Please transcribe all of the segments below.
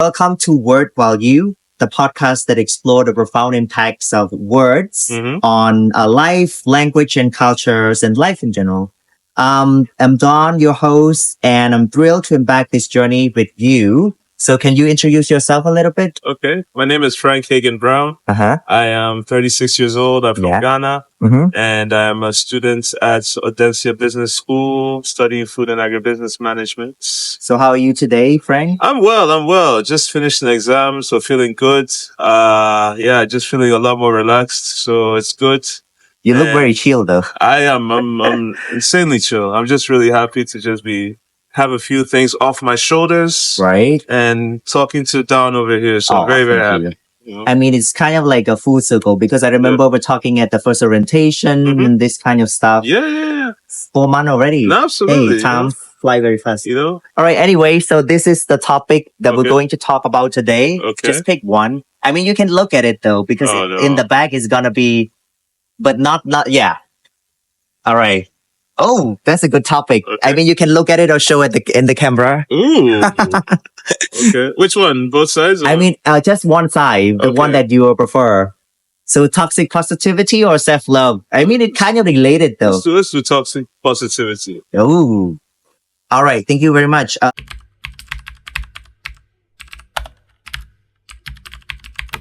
Welcome to Word Value, the podcast that explores the profound impacts of words on life, language, and cultures, and life in general. I'm Don, your host, and I'm thrilled to embark this journey with you. So can you introduce yourself a little bit? Okay. My name is Frank Hagen Brown. Uh-huh. I am 36 years old. I'm from Ghana. And I am a student at Audencia Business School studying food and agribusiness management. So how are you today, Frank? I'm well. Just finished an exam, so feeling good. Just feeling a lot more relaxed. So it's good. You look very chill though. I am. I'm insanely chill. I'm just really happy to just have a few things off my shoulders. Right. And talking to Don over here. So I'm very, very happy. You know? I mean, it's kind of like a full circle because I remember we're talking at the first orientation and this kind of stuff. Yeah. 4 months already. No, absolutely. Hey, time fly very fast. You know? All right. Anyway, so this is the topic that we're going to talk about today. Okay. Just pick one. I mean, you can look at it though, because in the back is going to be, but not, yeah. All right. Oh, that's a good topic. Okay. I mean, you can look at it or show it in the camera. Ooh. Okay. Which one? Both sides? Or? I mean, just one side, the one that you prefer. So toxic positivity or self-love? I mean, it kind of related though. Let's do toxic positivity. Oh, all right. Thank you very much.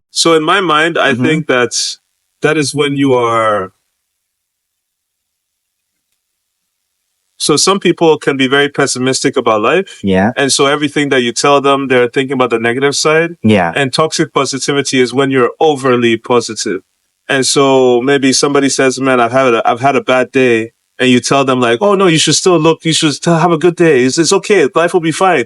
So in my mind, I think that is when you are. So some people can be very pessimistic about life. Yeah. And so everything that you tell them, they're thinking about the negative side. Yeah. And toxic positivity is when you're overly positive. And so maybe somebody says, man, I've had a bad day. And you tell them like, oh no, you should have a good day. It's okay. Life will be fine.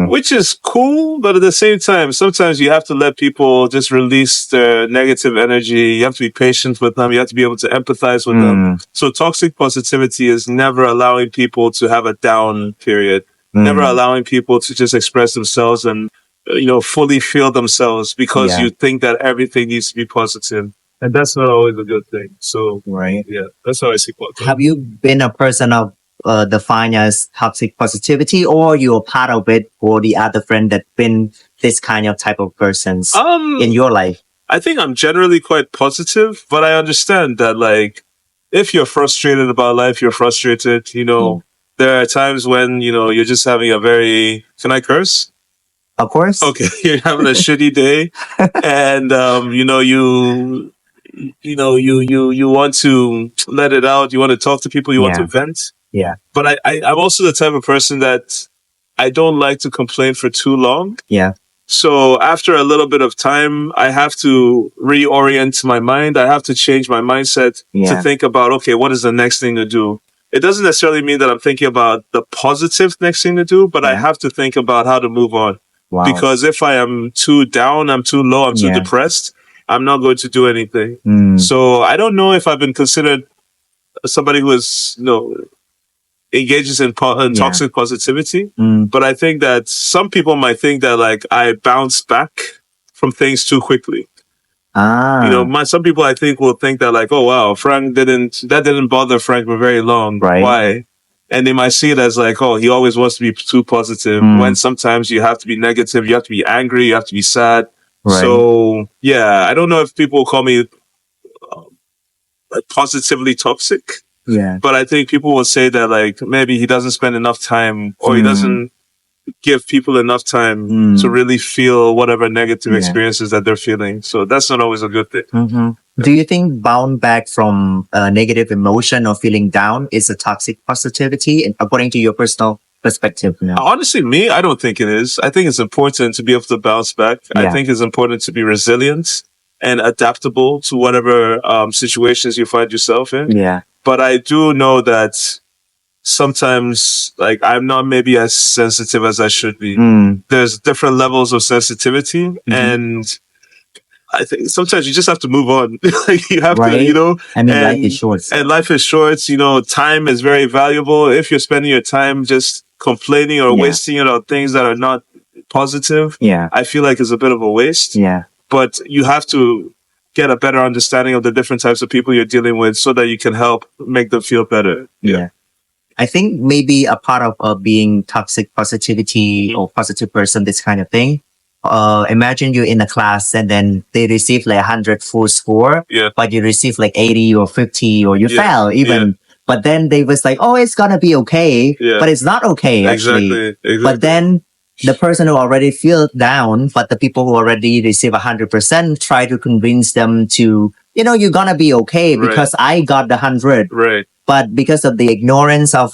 Which is cool. But at the same time, sometimes you have to let people just release their negative energy. You have to be patient with them. You have to be able to empathize with them. So toxic positivity is never allowing people to have a down period. Never allowing people to just express themselves and, fully feel themselves because you think that everything needs to be positive. And that's not always a good thing. So, that's how I see positivity. Have you been a person of defined as toxic positivity, or you're part of it, or the other friend that been this kind of type of persons in your life? I think I'm generally quite positive, but I understand that like if you're frustrated about life, you're frustrated. There are times when you're just having a very. Can I curse? Of course. Okay, you're having a shitty day, and you want to let it out. You want to talk to people. You want to vent. Yeah. But I'm also the type of person that I don't like to complain for too long. Yeah. So after a little bit of time, I have to reorient my mind. I have to change my mindset to think about, okay, what is the next thing to do? It doesn't necessarily mean that I'm thinking about the positive next thing to do, but I have to think about how to move on. Wow. Because if I am too down, I'm too low, I'm too depressed, I'm not going to do anything. So I don't know if I've been considered somebody who is, engages in toxic positivity. But I think that some people might think that like I bounce back from things too quickly. Some people I think will think that like, oh wow, that didn't bother Frank for very long. Right. Why? And they might see it as like, oh, he always wants to be too positive. When sometimes you have to be negative, you have to be angry, you have to be sad. Right. So, I don't know if people call me positively toxic. Yeah. But I think people will say that like maybe he doesn't spend enough time or he doesn't give people enough time to really feel whatever negative experiences that they're feeling. So that's not always a good thing. Do you think bound back from negative emotion or feeling down is a toxic positivity, according to your personal perspective? Honestly, I don't think it is. I think it's important to be able to bounce back. I think it's important to be resilient and adaptable to whatever situations you find yourself in. Yeah. But I do know that sometimes, like, I'm not maybe as sensitive as I should be. There's different levels of sensitivity, and I think sometimes you just have to move on. Like you have to, I mean, life is short. And life is short. Time is very valuable. If you're spending your time just complaining or wasting it on things that are not positive, I feel like it's a bit of a waste. Yeah. But you have to get a better understanding of the different types of people you're dealing with so that you can help make them feel better. Yeah. I think maybe a part of being toxic positivity or positive person, this kind of thing, imagine you're in a class and then they receive like 100 full score, Yeah. but you receive like 80 or 50 or you Yeah. fail even. Yeah. But then they was like, oh, it's gonna be okay. Yeah. But it's not okay actually. Exactly. But then the person who already feel down, but the people who already receive 100% try to convince them to, you're gonna be okay because I got the 100. Right. But because of the ignorance of,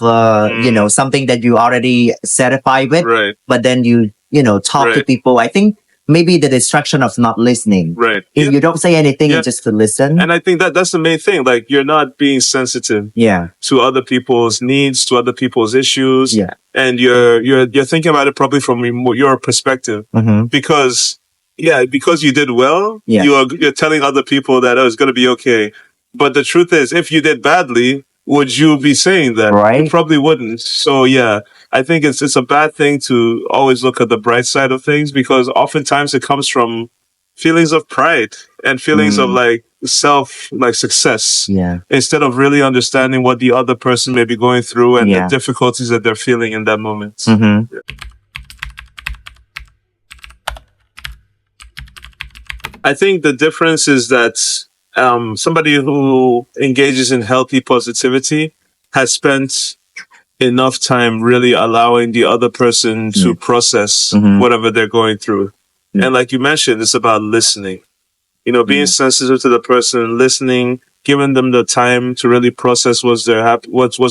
something that you already satisfied with, Right. but then you talk to people, I think maybe the distraction of not listening. Right. If you don't say anything and just to listen. And I think that's the main thing. Like, you're not being sensitive to other people's needs, to other people's issues. Yeah. And you're thinking about it probably from your perspective. Mm-hmm. Because you did well, you're telling other people that, oh, it's going to be okay. But the truth is, if you did badly, would you be saying that? Right. You probably wouldn't. So I think it's a bad thing to always look at the bright side of things, because oftentimes it comes from feelings of pride and feelings of like success. Yeah. Instead of really understanding what the other person may be going through and the difficulties that they're feeling in that moment. Mm-hmm. I think the difference is that somebody who engages in healthy positivity has spent enough time really allowing the other person to process whatever they're going through. And like you mentioned, it's about listening. Being sensitive to the person, listening, giving them the time to really process what's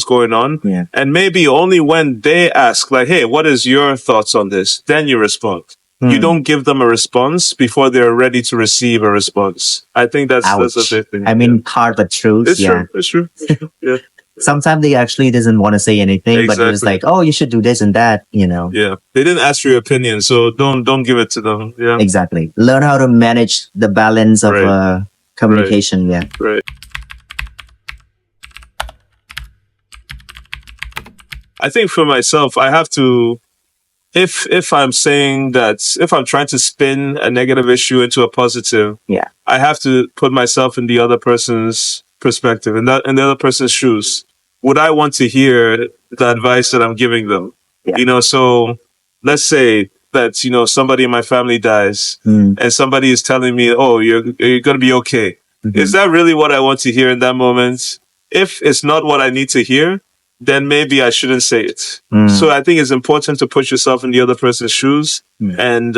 going on. Yeah. And maybe only when they ask, like, hey, what is your thoughts on this? Then you respond. You don't give them a response before they're ready to receive a response. I think that's a big thing. I mean, hard but true. It's true. Yeah. Sometimes they actually doesn't want to say anything, but it's like, oh, you should do this and that, Yeah. They didn't ask for your opinion, so don't give it to them. Yeah. Exactly. Learn how to manage the balance of communication. Yeah. Right. I think for myself, I have to, if I'm saying that, if I'm trying to spin a negative issue into a positive, I have to put myself in the other person's perspective and in the other person's shoes. Would I want to hear the advice that I'm giving them? Yeah. So let's say that, somebody in my family dies and somebody is telling me, oh, you're going to be okay. Mm-hmm. Is that really what I want to hear in that moment? If it's not what I need to hear, then maybe I shouldn't say it. So I think it's important to put yourself in the other person's shoes and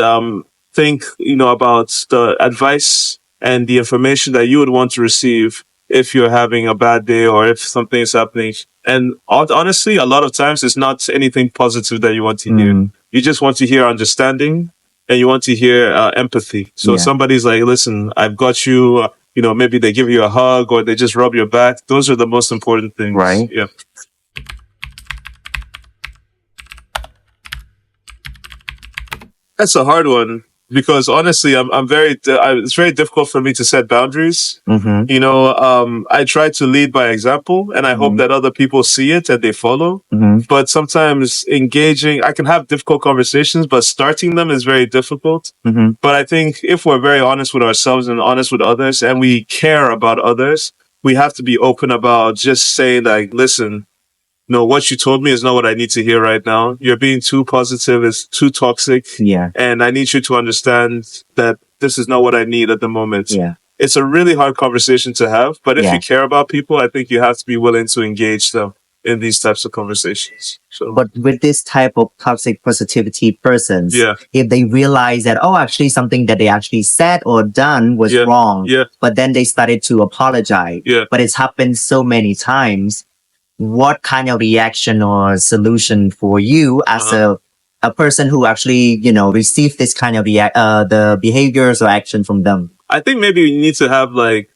think, about the advice and the information that you would want to receive if you're having a bad day or if something is happening. And honestly, a lot of times it's not anything positive that you want to hear. You just want to hear understanding and you want to hear empathy. So somebody's like, listen, I've got you. Maybe they give you a hug or they just rub your back. Those are the most important things. Right. Yeah. That's a hard one because honestly, it's very difficult for me to set boundaries. I try to lead by example and I hope that other people see it and they follow. But sometimes I can have difficult conversations, but starting them is very difficult. But I think if we're very honest with ourselves and honest with others and we care about others, we have to be open about just saying like, listen, no, what you told me is not what I need to hear right now. You're being too positive. It's too toxic. Yeah. And I need you to understand that this is not what I need at the moment. Yeah. It's a really hard conversation to have. But if you care about people, I think you have to be willing to engage them in these types of conversations. So, but with this type of toxic positivity persons, if they realize that, oh, actually something that they actually said or done was wrong, but then they started to apologize, but it's happened so many times, what kind of reaction or solution for you as a person who actually, received this kind of the behaviors or action from them? I think maybe you need to have like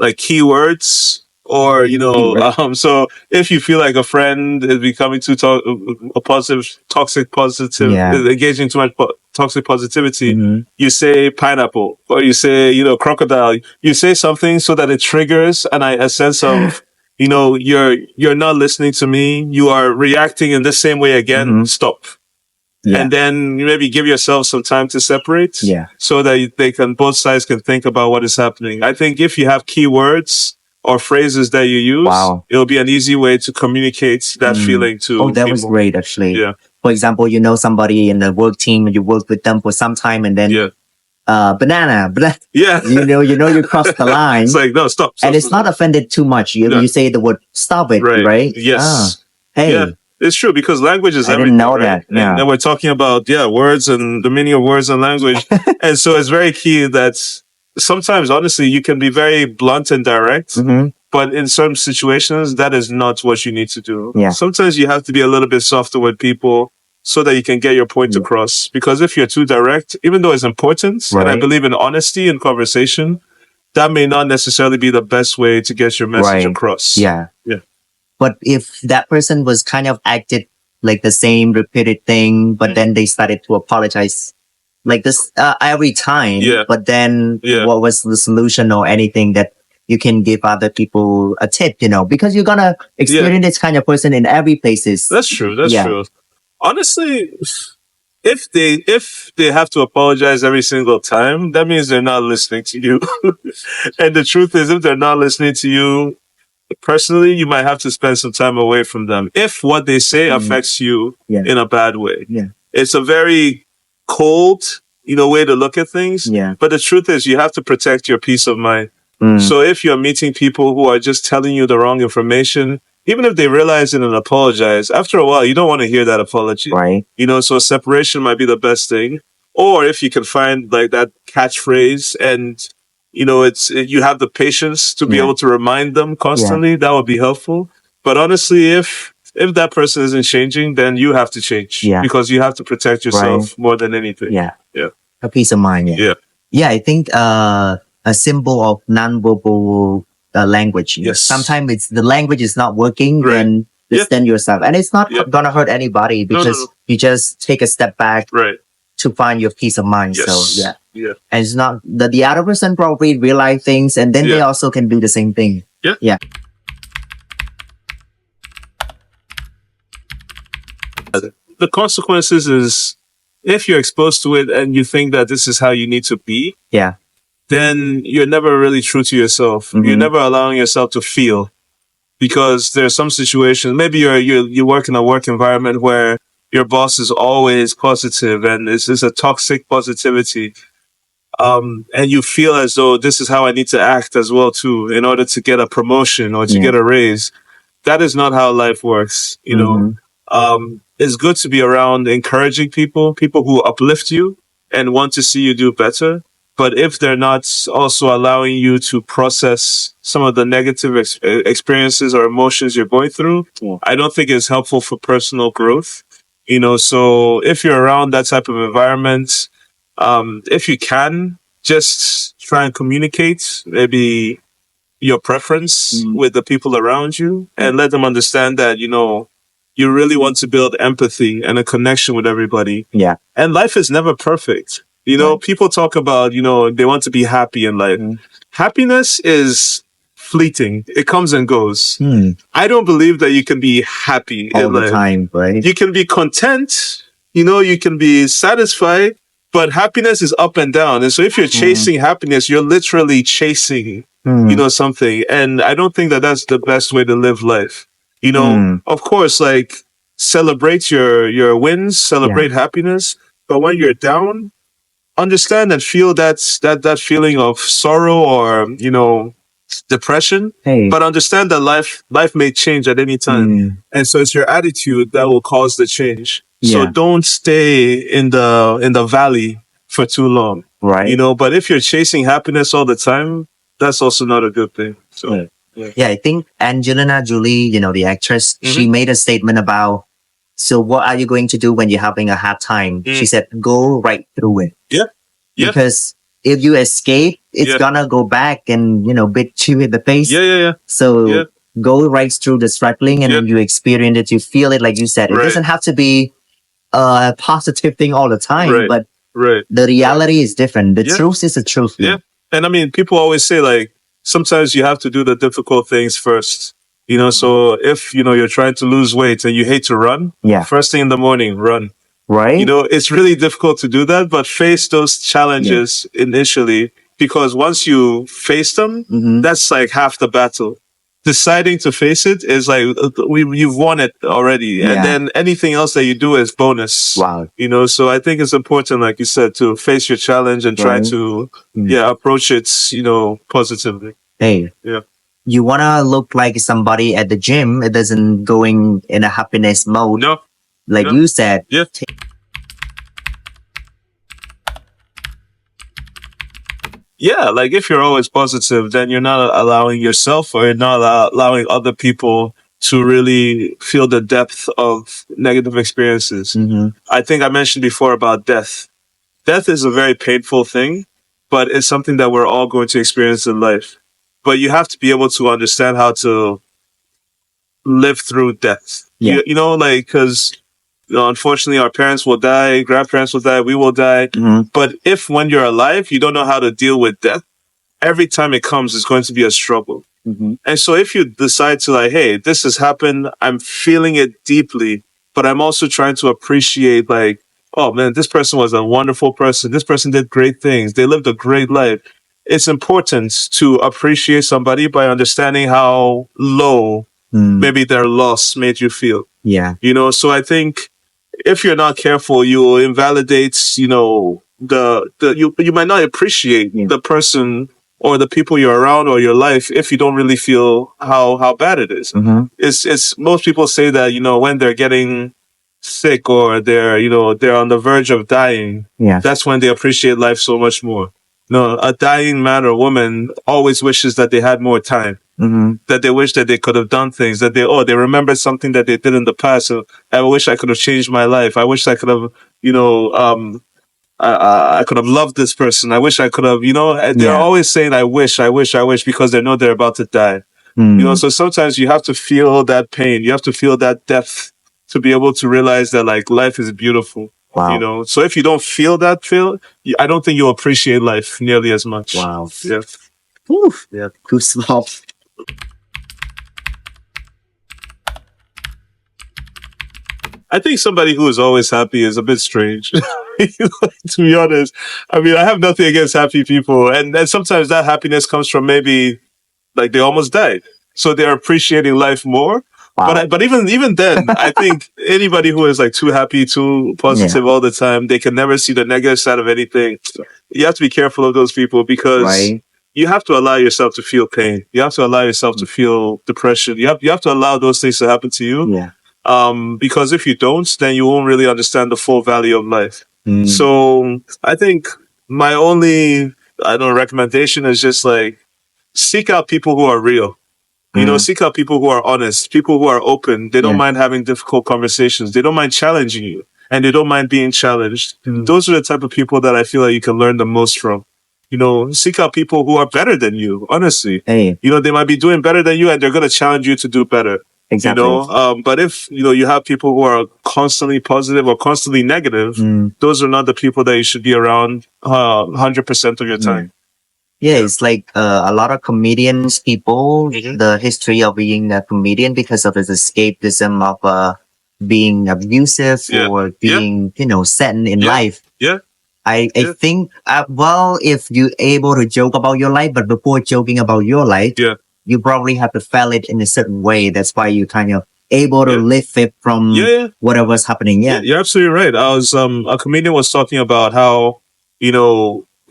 keywords or, so if you feel like a friend is becoming too toxic positive, engaging too much toxic positivity, you say pineapple or you say, crocodile, you say something so that it triggers a sense of, you're not listening to me. You are reacting in the same way again. Stop. Yeah. And then you maybe give yourself some time to separate so that both sides can think about what is happening. I think if you have keywords or phrases that you use, it'll be an easy way to communicate that feeling to that people. Was great, actually. Yeah. For example, you know somebody in the work team, you work with them for some time, and then banana, Yeah. you cross the line. It's like, no, stop. And it's not offended too much. You say the word stop it, right? Yes. Hey. Yeah, it's true because language is I everything. didn't know right? that. Yeah. And we're talking about, words and the meaning of words and language. And so it's very key that sometimes, honestly, you can be very blunt and direct. Mm-hmm. But in certain situations, that is not what you need to do. Yeah. Sometimes you have to be a little bit softer with people so that you can get your point across. Because if you're too direct, even though it's important, and I believe in honesty and conversation, that may not necessarily be the best way to get your message across. Yeah. Yeah. But if that person was kind of acted like the same repeated thing, but then they started to apologize like this every time, but then what was the solution or anything that you can give other people a tip, because you're going to experience this kind of person in every places. That's true. That's true. Honestly, if they have to apologize every single time, that means they're not listening to you. And the truth is, if they're not listening to you personally, you might have to spend some time away from them if what they say affects you in a bad way. Yeah. It's a very cold, way to look at things. Yeah. But the truth is, you have to protect your peace of mind. So if you're meeting people who are just telling you the wrong information, even if they realize it and apologize, after a while, you don't want to hear that apology. Right. So separation might be the best thing. Or if you can find like that catchphrase and, you have the patience to be able to remind them constantly, that would be helpful. But honestly, if that person isn't changing, then you have to change because you have to protect yourself more than anything. Yeah. Yeah. A peace of mind. Yeah. Yeah. I think, a symbol of nonverbal language. Yes. Sometimes it's the language is not working, then distance yourself. And it's not gonna hurt anybody because you just take a step back to find your peace of mind. Yes. So yeah. And it's not the other person probably realize things and then they also can do the same thing. Yeah. The consequences is if you're exposed to it and you think that this is how you need to be, then you're never really true to yourself. You're never allowing yourself to feel, because there are some situations, maybe you work in a work environment where your boss is always positive and it's a toxic positivity. And you feel as though this is how I need to act as well too, in order to get a promotion or to get a raise. That is not how life works. It's good to be around encouraging people who uplift you and want to see you do better. But if they're not also allowing you to process some of the negative experiences or emotions you're going through, I don't think it's helpful for personal growth. So if you're around that type of environment, if you can, just try and communicate maybe your preference with the people around you and let them understand that, you really want to build empathy and a connection with everybody. Yeah. And life is never perfect. People talk about, they want to be happy in life. Happiness is fleeting. It comes and goes. I don't believe that you can be happy all the time, right? You can be content, you can be satisfied, but happiness is up and down. And so if you're chasing happiness, you're literally chasing, something. And I don't think that that's the best way to live life. Of course, like celebrate your wins, celebrate happiness. But when you're down, understand and feel that feeling of sorrow or, depression. But understand that life may change at any time. And so it's your attitude that will cause the change. So don't stay in the valley for too long. Right. But if you're chasing happiness all the time, that's also not a good thing. So yeah, I think Angelina Jolie, the actress, she made a statement about, so what are you going to do when you're having a hard time? She said, go right through it. Yeah. Because if you escape, it's gonna go back and, bit you in the face. Yeah. So go right through the struggling and then you experience it, you feel it, like you said. It doesn't have to be a positive thing all the time, but the reality is different. The truth is the truth. Yeah. And I mean, people always say like, sometimes you have to do the difficult things first. So if, you're trying to lose weight and you hate to run, first thing in the morning, run. Right. It's really difficult to do that, but face those challenges initially, because once you face them, that's like half the battle. deciding to face it is like you've won it already, and then anything else that you do is bonus. Wow. So I think it's important, like you said, to face your challenge and try to approach it positively. Hey, you wanna look like somebody at the gym. It doesn't going in a happiness mode. No, like you said. Yeah. Yeah, like if you're always positive, then you're not allowing yourself or you're not allowing other people to really feel the depth of negative experiences. I think I mentioned before about death. Death is a very painful thing, but it's something that we're all going to experience in life. But you have to be able to understand how to live through death. Yeah. Because unfortunately, our parents will die, grandparents will die, we will die. But if when you're alive, you don't know how to deal with death, every time it comes, it's going to be a struggle. And so if you decide to like, hey, this has happened, I'm feeling it deeply, but I'm also trying to appreciate like, oh man, this person was a wonderful person. This person did great things. They lived a great life. It's important to appreciate somebody by understanding how low maybe their loss made you feel. Yeah. So I think if you're not careful, you will invalidate, you might not appreciate the person or the people you're around or your life if you don't really feel how bad it is. It's most people say that, when they're getting sick or they're on the verge of dying, that's when they appreciate life so much more. No, a dying man or woman always wishes that they had more time. That they wish that they could have done things, that they remember something that they did in the past. So I wish I could have changed my life. I wish I could have, I could have loved this person. I wish I could have, they're always saying, I wish, because they know they're about to die. So sometimes you have to feel that pain. You have to feel that depth to be able to realize that like life is beautiful. Wow. So if you don't feel that I don't think you'll appreciate life nearly as much. Wow. Yeah. Oof. Yeah. Goosebumps. I think somebody who is always happy is a bit strange. To be honest, I mean, I have nothing against happy people, and sometimes that happiness comes from maybe like they almost died, so they're appreciating life more. Wow. But even then, I think anybody who is like too happy, too positive all the time, they can never see the negative side of anything. You have to be careful of those people because you have to allow yourself to feel pain. You have to allow yourself to feel depression. You have to allow those things to happen to you. Yeah. Because if you don't, then you won't really understand the full value of life. So I think my only, recommendation is just like seek out people who are real. Seek out people who are honest, people who are open. They don't mind having difficult conversations. They don't mind challenging you, and they don't mind being challenged. Those are the type of people that I feel like you can learn the most from. Seek out people who are better than you, honestly. Hey. They might be doing better than you, and they're going to challenge you to do better. Exactly. But if, you have people who are constantly positive or constantly negative, those are not the people that you should be around 100% of your time. Yeah, it's like a lot of comedians, people, the history of being a comedian because of this escapism of being abusive or being, set in life. Yeah. I think, if you're able to joke about your life, but before joking about your life, you probably have to feel it in a certain way. That's why you kind of able to live it from whatever's happening. Yeah, you're absolutely right. I was a comedian was talking about how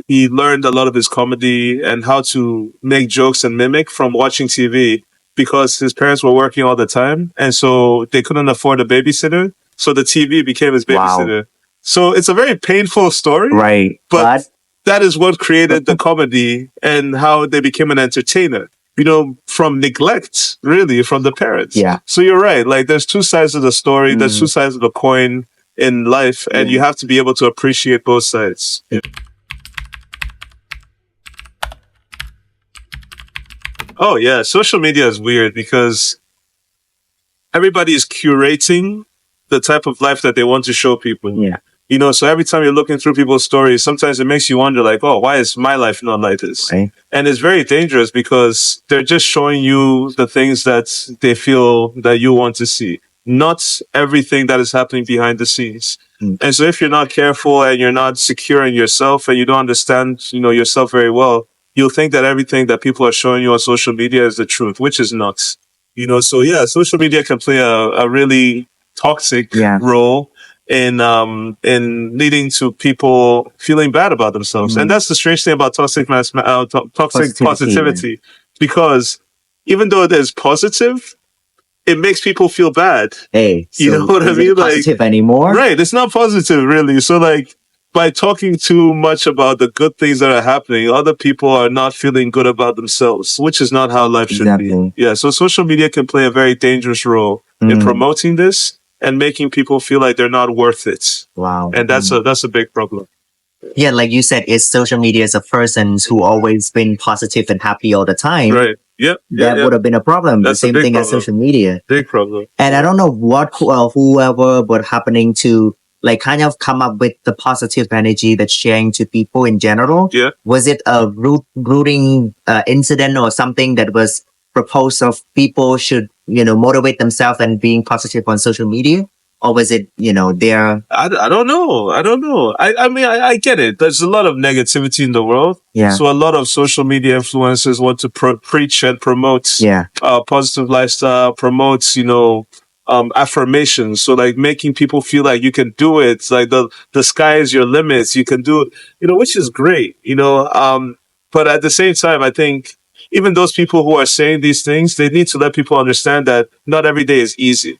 he learned a lot of his comedy and how to make jokes and mimic from watching TV because his parents were working all the time, and so they couldn't afford a babysitter. So the TV became his babysitter. Wow. So it's a very painful story, right? But that is what created the comedy and how they became an entertainer. From neglect, really, from the parents. Yeah. So you're right. Like, there's two sides of the story. There's two sides of the coin in life, and you have to be able to appreciate both sides. Oh, yeah. Social media is weird because everybody is curating the type of life that they want to show people. Yeah. So every time you're looking through people's stories, sometimes it makes you wonder, like, oh, why is my life not like this? Right. And it's very dangerous because they're just showing you the things that they feel that you want to see, not everything that is happening behind the scenes. And so if you're not careful and you're not secure in yourself and you don't understand, yourself very well, you'll think that everything that people are showing you on social media is the truth, which is not. So yeah, social media can play a really toxic role in leading to people feeling bad about themselves. And that's the strange thing about toxic positivity, because even though it is positive, it makes people feel bad. Hey, so you know what I is mean? it positive anymore? Right. It's not positive, really. So by talking too much about the good things that are happening, other people are not feeling good about themselves, which is not how life should be. Yeah. So social media can play a very dangerous role in promoting this and making people feel like they're not worth it. Wow. And that's a big problem. Yeah, like you said, it's social media as a person who always been positive and happy all the time. Right. Yep. That would have been a problem. That's the same thing as social media. Big problem. And I don't know whoever was happening to like kind of come up with the positive energy that's sharing to people in general. Yeah. Was it a rooting incident or something that was proposed of people should, motivate themselves and being positive on social media? Or was it, their... I don't know. I mean, I get it. There's a lot of negativity in the world. Yeah. So a lot of social media influencers want to preach and promote positive lifestyle, promotes, affirmations. So like making people feel like you can do it. It's like the sky is your limits. You can do it, which is great, but at the same time, I think even those people who are saying these things, they need to let people understand that not every day is easy.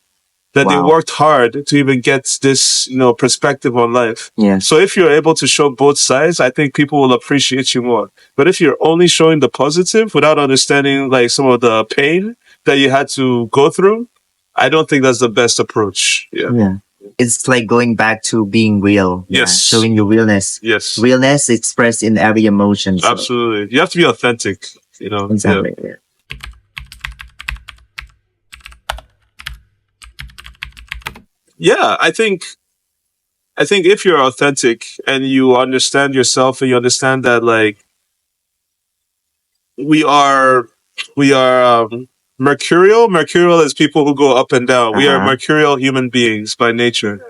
That they worked hard to even get this, perspective on life. Yeah. So if you're able to show both sides, I think people will appreciate you more. But if you're only showing the positive without understanding like some of the pain that you had to go through, I don't think that's the best approach. Yeah. It's like going back to being real. Yes. Showing your realness. Yes. Realness expressed in every emotion. So. Absolutely. You have to be authentic, Exactly. Yeah. Yeah, I think if you're authentic and you understand yourself and you understand that like we are mercurial. Mercurial is people who go up and down. We are mercurial human beings by nature.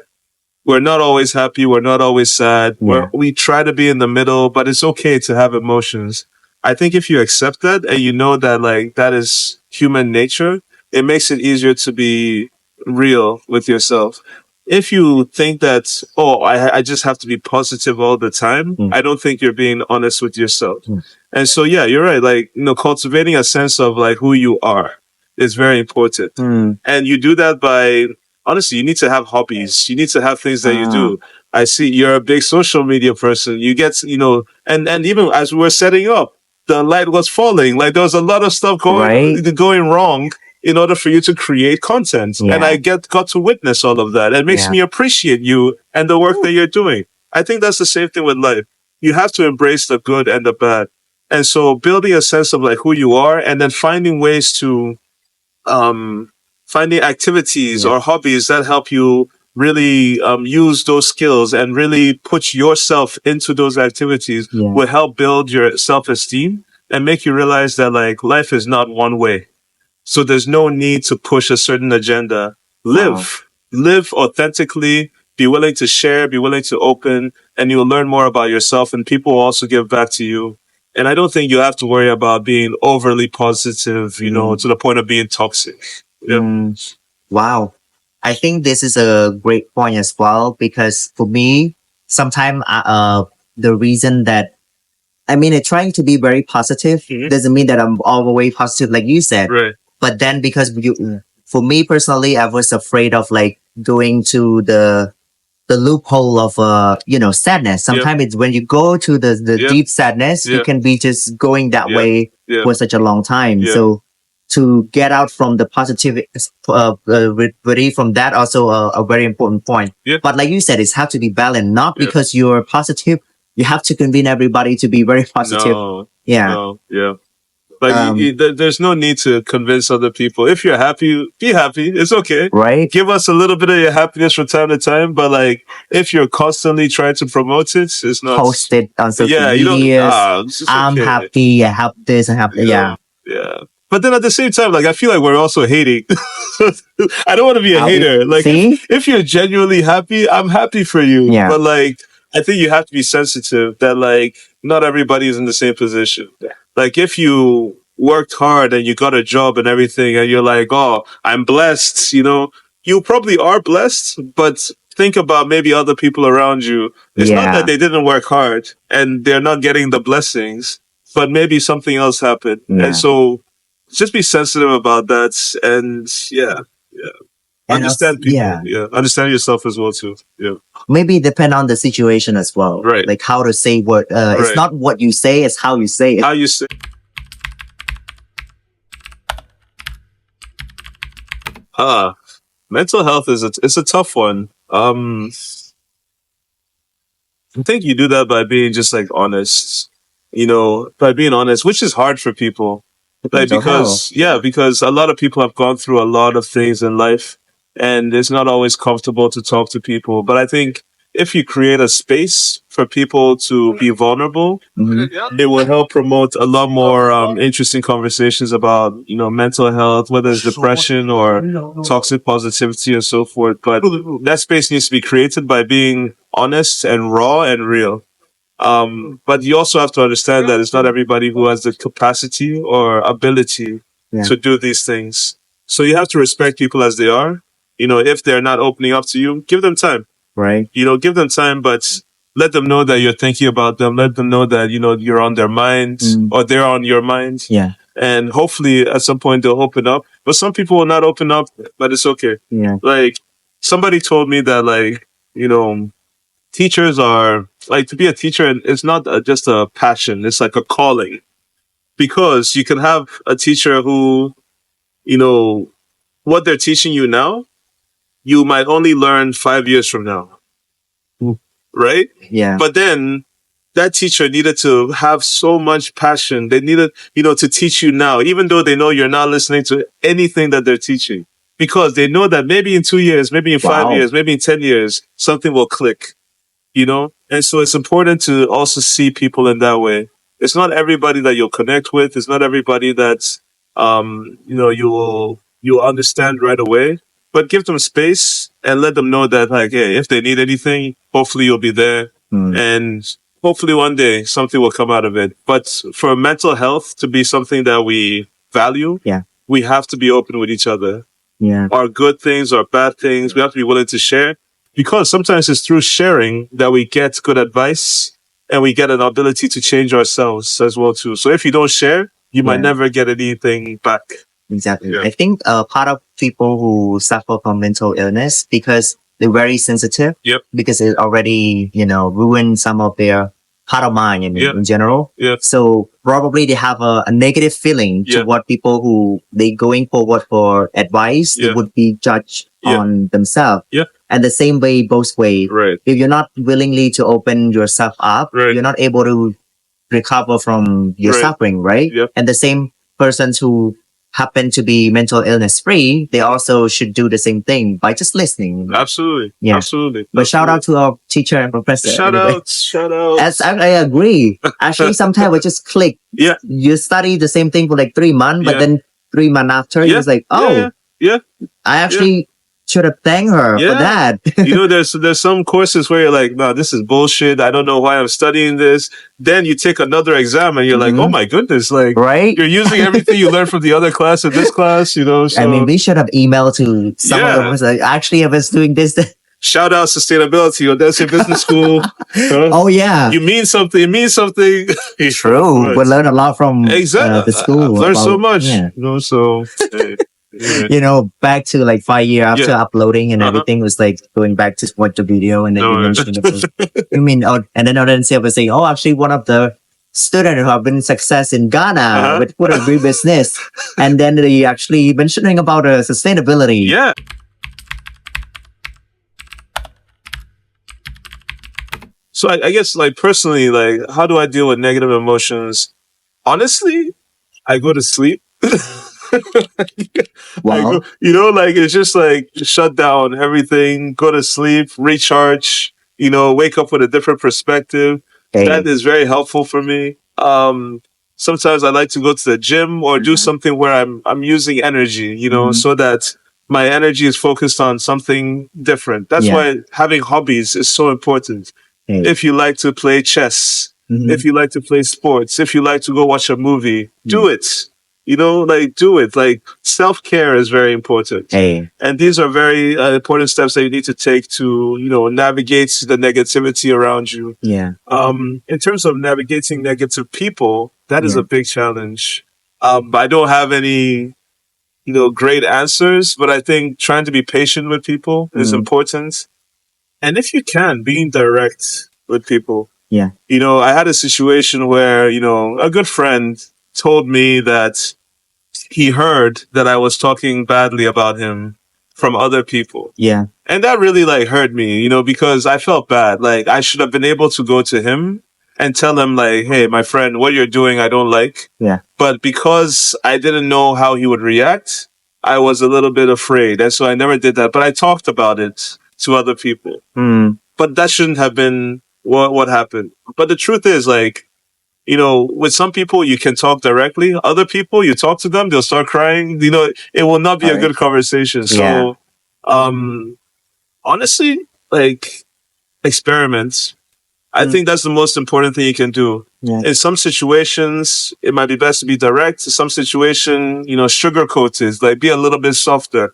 We're not always happy. We're not always sad. We try to be in the middle, but it's okay to have emotions. I think if you accept that and you know that like that is human nature, it makes it easier to be real with yourself. If you think that, I just have to be positive all the time, I don't think you're being honest with yourself. And so, yeah, you're right. Like, cultivating a sense of like who you are is very important. And you do that by, honestly, you need to have hobbies. You need to have things that you do. I see you're a big social media person. You get, and even as we were setting up, the light was falling. Like there was a lot of stuff going wrong in order for you to create content. Yeah. And I got to witness all of that. It makes me appreciate you and the work that you're doing. I think that's the same thing with life. You have to embrace the good and the bad. And so building a sense of like who you are and then finding ways to, finding activities or hobbies that help you really use those skills and really put yourself into those activities will help build your self-esteem and make you realize that like life is not one way. So there's no need to push a certain agenda. Live authentically, be willing to share, be willing to open, and you'll learn more about yourself and people will also give back to you. And I don't think you have to worry about being overly positive, to the point of being toxic. Yeah. Wow. I think this is a great point as well, because for me, sometimes the reason that trying to be very positive doesn't mean that I'm all the way positive, like you said. Right. But then because for me personally, I was afraid of like going to the loophole of sadness. Sometimes it's when you go to the deep sadness, you can be just going that way for such a long time. So to get out from the positivity from that also a very important point. But like you said, it's have to be balanced, not because you're positive you have to convince everybody to be very positive. No. Like there's no need to convince other people. If you're happy, be happy. It's okay. Right. Give us a little bit of your happiness from time to time. But like, if you're constantly trying to promote it, it's not. Post it on social media. I'm happy. I have this. I have that. Yeah. But then at the same time, like, I feel like we're also hating. I don't want to be a hater. Like, if you're genuinely happy, I'm happy for you. Yeah. But like, I think you have to be sensitive that like not everybody is in the same position. Like if you worked hard and you got a job and everything and you're like, oh, I'm blessed, you probably are blessed, but think about maybe other people around you. It's not that they didn't work hard and they're not getting the blessings, but maybe something else happened. Yeah. And so just be sensitive about that. And yeah. And Understand people. Yeah. Understand yourself as well too. Yeah. Maybe depend on the situation as well. Right. Like how to say what, it's Right. not what you say, it's how you say it. How you say. Mental health it's a tough one. I think you do that by being just like honest, by being honest, which is hard for people. Like, because a lot of people have gone through a lot of things in life and it's not always comfortable to talk to people. But I think if you create a space for people to be vulnerable, it will help promote a lot more interesting conversations about, mental health, whether it's depression or toxic positivity and so forth. But that space needs to be created by being honest and raw and real. But you also have to understand that it's not everybody who has the capacity or ability to do these things. So you have to respect people as they are. If they're not opening up to you, give them time. Right. Give them time, but let them know that you're thinking about them. Let them know that, you're on their mind or they're on your mind. Yeah. And hopefully at some point they'll open up. But some people will not open up, but it's okay. Yeah. Like somebody told me that like, teachers are like to be a teacher. It's not just a passion. It's like a calling because you can have a teacher who, what they're teaching you now, you might only learn 5 years from now. Right? Yeah. But then that teacher needed to have so much passion. They needed, to teach you now, even though they know you're not listening to anything that they're teaching because they know that maybe in 2 years, maybe in 5 years, maybe in 10 years, something will click. And so it's important to also see people in that way. It's not everybody that you'll connect with. It's not everybody that, you'll understand right away, but give them space and let them know that like, hey, if they need anything, hopefully you'll be there and hopefully one day something will come out of it. But for mental health to be something that we value, we have to be open with each other. Yeah. Our good things, our bad things, we have to be willing to share. Because sometimes it's through sharing that we get good advice and we get an ability to change ourselves as well too. So if you don't share, you might never get anything back. Exactly. Yeah. I think part of people who suffer from mental illness because they're very sensitive. Yep. Because it already, ruined some of their heart of mind in general. Yep. So probably they have a negative feeling to what people who they going forward for advice, they would be judged on themselves. Yeah. And the same way, both ways. Right. If you're not willingly to open yourself up, you're not able to recover from your suffering, right? Yep. And the same persons who happen to be mental illness free, they also should do the same thing by just listening. Absolutely. Yeah. Absolutely. But shout out to our teacher and professor. Shout out. As I agree. Actually, sometimes we just click. Yeah. You study the same thing for like 3 months, but then 3 months after, you're like, oh, I actually should have thanked her for that. There's some courses where you're like, no, this is bullshit. I don't know why I'm studying this. Then you take another exam and you're like, oh my goodness, like you're using everything you learned from the other class in this class, So, I mean, we should have emailed to some of them. Like, actually, I was doing this. Shout out sustainability or that's your business school. Oh yeah, you mean something. It means something. True. Right. We learned a lot from the school. I've learned so much. So. Back to like 5 years after uploading and everything was like going back to watch the video and then you mentioned and then Audencia was saying, oh, actually one of the students who have been success in Ghana with food and agri business. And then they actually mentioning about sustainability. Yeah. So I guess like personally, like how do I deal with negative emotions? Honestly, I go to sleep. Wow. It's just like shut down everything, go to sleep, recharge, wake up with a different perspective. Hey. That is very helpful for me. Sometimes I like to go to the gym or do something where I'm using energy, so that my energy is focused on something different. That's why having hobbies is so important. if you like to play chess, if you like to play sports, if you like to go watch a movie, do it. You know, like do it. Like self-care is very important. And these are very important steps that you need to take to, you know, navigate the negativity around you. In terms of navigating negative people, that is a big challenge. I don't have any, you know, great answers, but I think trying to be patient with people is important. And if you can, being direct with people. You know, I had a situation where, you know, a good friend told me that he heard that I was talking badly about him from other people. And that really like hurt me, you know, because I felt bad. Like I should have been able to go to him and tell him like, hey, my friend, what you're doing, I don't like. But because I didn't know how he would react, I was a little bit afraid. And so I never did that. But I talked about it to other people. But that shouldn't have been what happened. But the truth is, like, you know, with some people, you can talk directly. Other people, you talk to them, they'll start crying. You know, it will not be a good conversation. So, honestly, like, experiments. I think that's the most important thing you can do. In some situations, it might be best to be direct. In some situation, you know, sugarcoat it, like be a little bit softer.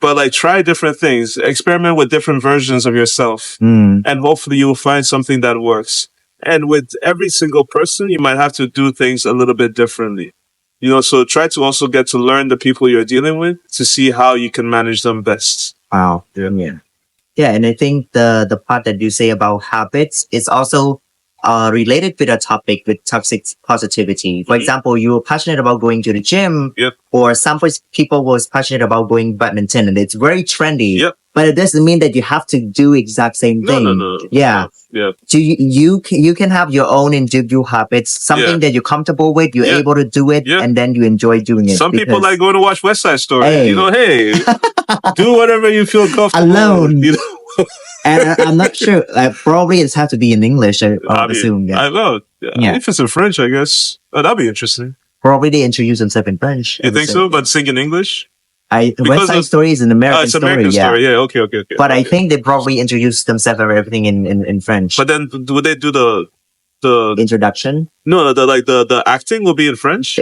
But like try different things, experiment with different versions of yourself, and hopefully you will find something that works. And with every single person, you might have to do things a little bit differently. You know, so try to also get to learn the people you're dealing with to see how you can manage them best. Yeah, and I think the part that you say about habits is also related with a topic with toxic positivity. For example, you were passionate about going to the gym, or some people was passionate about going badminton, and it's very trendy. But it doesn't mean that you have to do exact same thing. So you can have your own individual habits, something that you're comfortable with, you're able to do it, and then you enjoy doing it. Some people like going to watch West Side Story. You know, hey, do whatever you feel comfortable alone. You know? And I'm not sure. Probably it's have to be in English. I assume. I know. If it's in French, I guess that'd be interesting. Probably they introduce themselves in French. You think so? But sing in English? West Side Story is an American it's story. American story. Yeah. Okay. But I think they probably introduce themselves and everything in French. But then, would they do the introduction? No, the acting will be in French.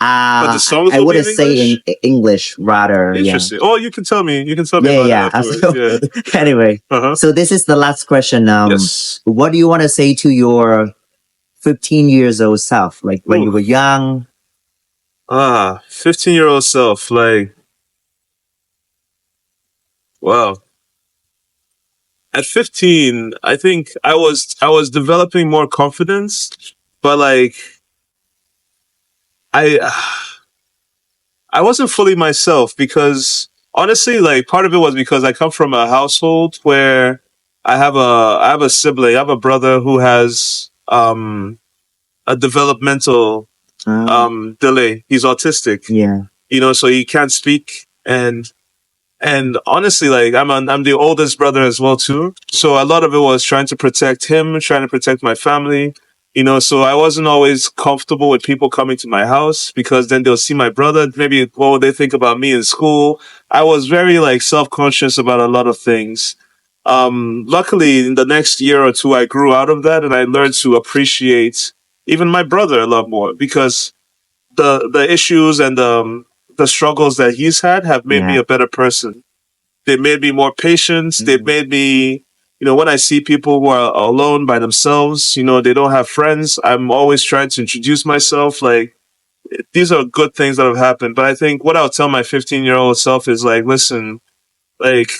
But the songs I wouldn't say in English rather. Interesting. Oh, you can tell me. You can tell me. Anyway, so this is the last question. Yes. What do you want to say to your 15 years old self, like when you were young? 15-year-old self, like, wow. At 15, I think I was developing more confidence, but like, I wasn't fully myself because honestly, like part of it was because I come from a household where I have a sibling, I have a brother who has a developmental delay. He's autistic. You know, so he can't speak, and honestly, like I'm the oldest brother as well too. So a lot of it was trying to protect him, trying to protect my family. You know, so I wasn't always comfortable with people coming to my house because then they'll see my brother. Maybe what would they think about me in school? I was very like self-conscious about a lot of things. Luckily, in the next year or two, I grew out of that and I learned to appreciate even my brother a lot more because the issues and the struggles that he's had have made me a better person. They made me more patient. They've made me, you know, when I see people who are alone by themselves, you know, they don't have friends, I'm always trying to introduce myself. Like, these are good things that have happened. But I think what I'll tell my 15-year-old self is like, listen, like,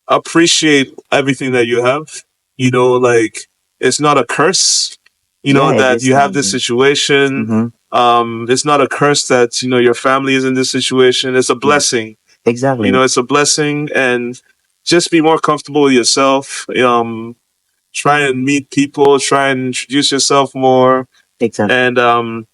appreciate everything that you have. You know, like, it's not a curse, you know, that you have this situation. It's not a curse that, you know, your family is in this situation. It's a blessing. Exactly. You know, it's a blessing, and just be more comfortable with yourself. Try and meet people, try and introduce yourself more. Exactly. And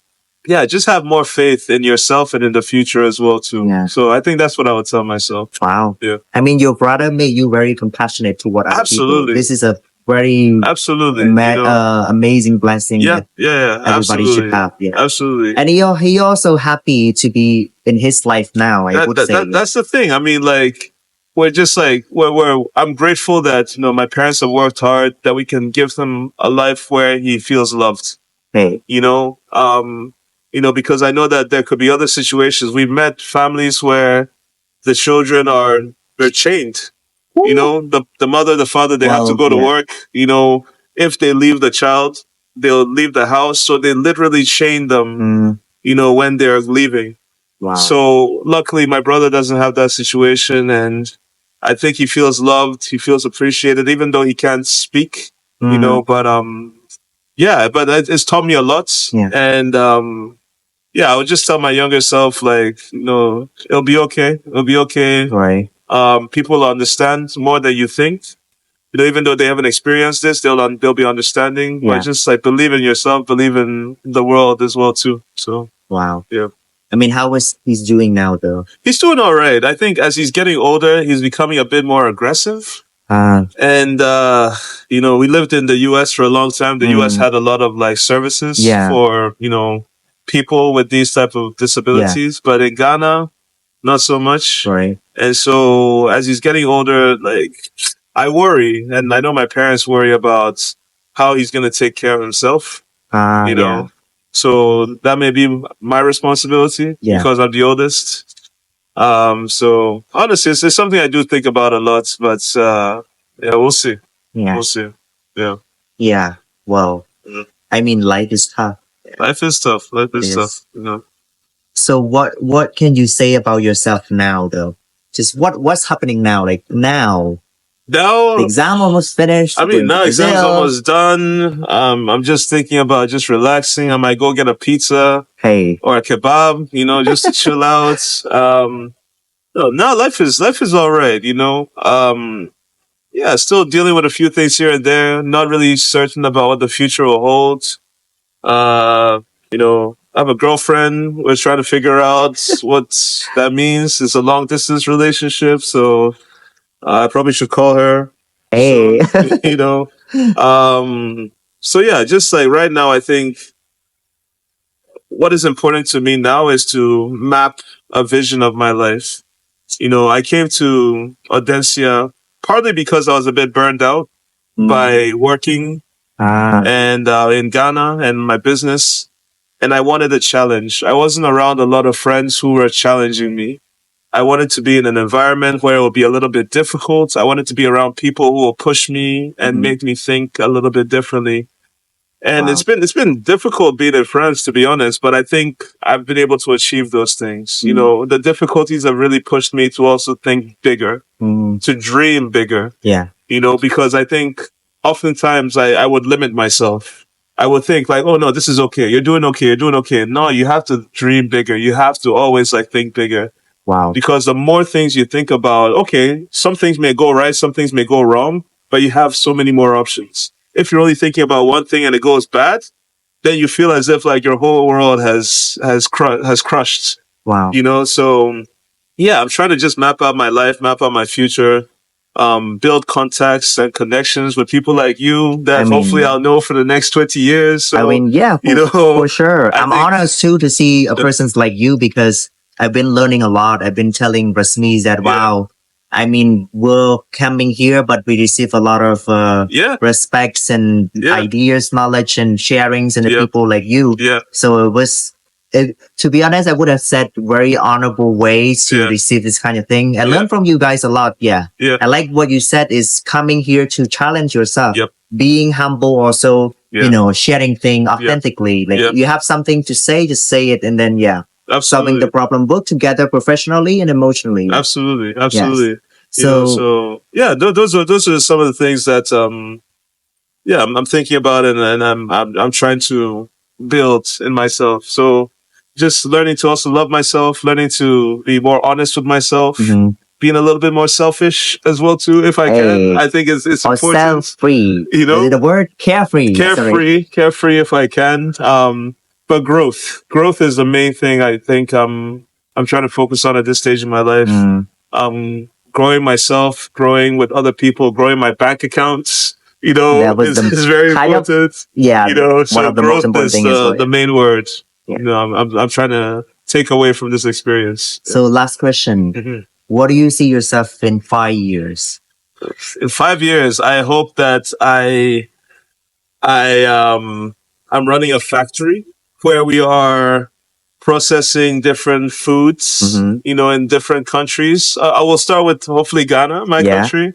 just have more faith in yourself and in the future as well too. So I think that's what I would tell myself. Wow. Yeah. I mean, your brother made you very compassionate toward other people. This is a very amazing blessing that everybody should have. Absolutely. And he also happy to be in his life now. I would say that's the thing. I mean, like, we're just like we're I'm grateful that my parents have worked hard, that we can give him a life where he feels loved. Hey. Because I know that there could be other situations. We've met families where the children they're chained. The mother, the father, they have to go to work. If they leave the child, they'll leave the house. So they literally chain them, when they're leaving. Wow. So luckily my brother doesn't have that situation, and I think he feels loved, he feels appreciated, even though he can't speak, but it's taught me a lot. Yeah. And I would just tell my younger self, like, it'll be okay. It'll be okay. Right. People understand more than you think. Even though they haven't experienced this, they'll be understanding. Yeah. But just like believe in yourself, believe in the world as well too. So wow. Yeah. I mean, how is he's doing now though? He's doing all right. I think as he's getting older, he's becoming a bit more aggressive. And we lived in the US for a long time. The US had a lot of like services for, people with these type of disabilities, but in Ghana, not so much. Right. And so as he's getting older, like, I worry, and I know my parents worry about how he's going to take care of himself. So that may be my responsibility because I'm the oldest. So honestly, it's something I do think about a lot, but we'll see. Yeah. We'll see. Yeah. Yeah. Well, I mean, life is tough. Life is tough. Life is tough. So what can you say about yourself now though? Just what's happening now? Like now the exam almost finished. I mean, now exam's almost done. I'm just thinking about just relaxing. I might go get a pizza. Hey. Or a kebab, just to chill out. No, life is all right, still dealing with a few things here and there. Not really certain about what the future will hold. I have a girlfriend. We're trying to figure out what that means. It's a long distance relationship, so I probably should call her. Hey. So, just like right now, I think what is important to me now is to map a vision of my life. I came to Audencia partly because I was a bit burned out by working and in Ghana and my business. And I wanted a challenge. I wasn't around a lot of friends who were challenging me. I wanted to be in an environment where it would be a little bit difficult. I wanted to be around people who will push me and make me think a little bit differently. And it's been difficult being in France, to be honest, but I think I've been able to achieve those things. The difficulties have really pushed me to also think bigger, to dream bigger. Yeah. Because I think oftentimes I would limit myself. I would think like, oh no, this is okay. You're doing okay. You're doing okay. No, you have to dream bigger. You have to always like think bigger. Wow. Because the more things you think about, okay, some things may go right, some things may go wrong, but you have so many more options. If you're only thinking about one thing and it goes bad, then you feel as if like your whole world has crushed. Wow. So I'm trying to just map out my life, map out my future, build contacts and connections with people like you that hopefully I'll know for the next 20 years. So, for sure. I'm honored too to see a person like you because I've been learning a lot. I've been telling Rasmis that, wow, we're coming here, but we receive a lot of respects and ideas, knowledge, and sharings, and the people like you. Yeah. So it was, to be honest, I would have said very honorable ways to receive this kind of thing. I learned from you guys a lot. Yeah. I like what you said is coming here to challenge yourself, being humble, also, sharing thing authentically. Like you have something to say, just say it, and then Absolutely. solving the problem, work together professionally and emotionally. Absolutely. Yes. Those are some of the things that I'm thinking about and I'm trying to build in myself. So just learning to also love myself, learning to be more honest with myself, being a little bit more selfish as well too, if I can. I think it's important. Self-free. The word carefree. Carefree if I can. But growth is the main thing I think I'm trying to focus on at this stage in my life. Growing myself, growing with other people, growing my bank accounts, is very important. So one of the most important things is the main word. I'm trying to take away from this experience. So last question. what do you see yourself in 5 years? In 5 years, I hope that I'm running a factory where we are processing different foods, in different countries. I will start with hopefully Ghana, my country.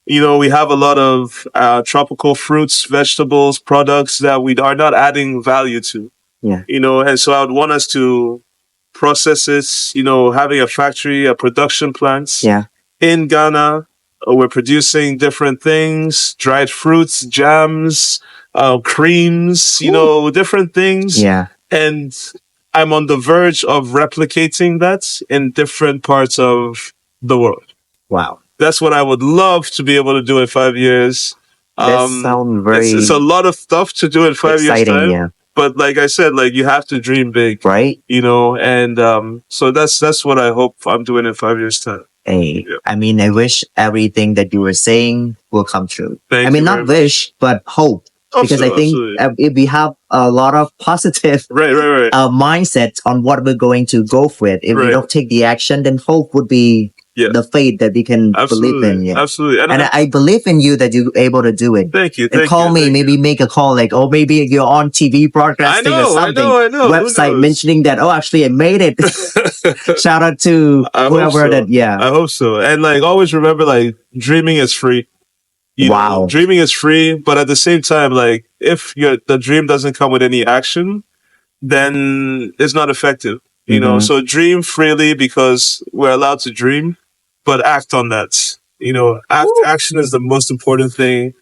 We have a lot of tropical fruits, vegetables, products that we are not adding value to. Yeah. And so I would want us to process it, having a factory, a production plant in Ghana. We're producing different things, dried fruits, jams, creams, different things. Yeah. And I'm on the verge of replicating that in different parts of the world. Wow. That's what I would love to be able to do in 5 years. That sounds very it's a lot of stuff to do in 5 years' time. Yeah. But like I said, you have to dream big, right? And so that's what I hope I'm doing in 5 years' time. Hey, I mean, I wish everything that you were saying will come true. Thank you not wish, but hope. Because I think if we have a lot of positive right. mindset on what we're going to go with, if we don't take the action, then hope would be the faith that we can believe in. Yeah. Absolutely. And I believe in you that you're able to do it. Thank you. And call me, maybe make a call maybe you're on TV broadcasting or something. I know. Website mentioning that, actually I made it. Shout out to whoever that, I hope so. And always remember, dreaming is free. Dreaming is free, but at the same time, if the dream doesn't come with any action, then it's not effective. So dream freely because we're allowed to dream, but act on that. Action is the most important thing,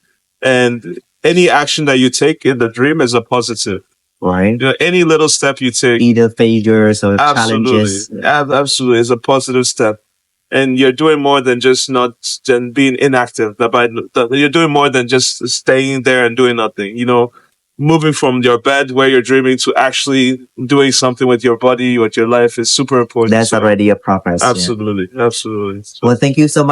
and any action that you take in the dream is a positive. Right. Any little step you take, either failures or challenges, absolutely, is a positive step. And you're doing more than just than being inactive. You're doing more than just staying there and doing nothing. Moving from your bed where you're dreaming to actually doing something with your body, with your life is super important. That's already a progress. Absolutely. Well, thank you so much.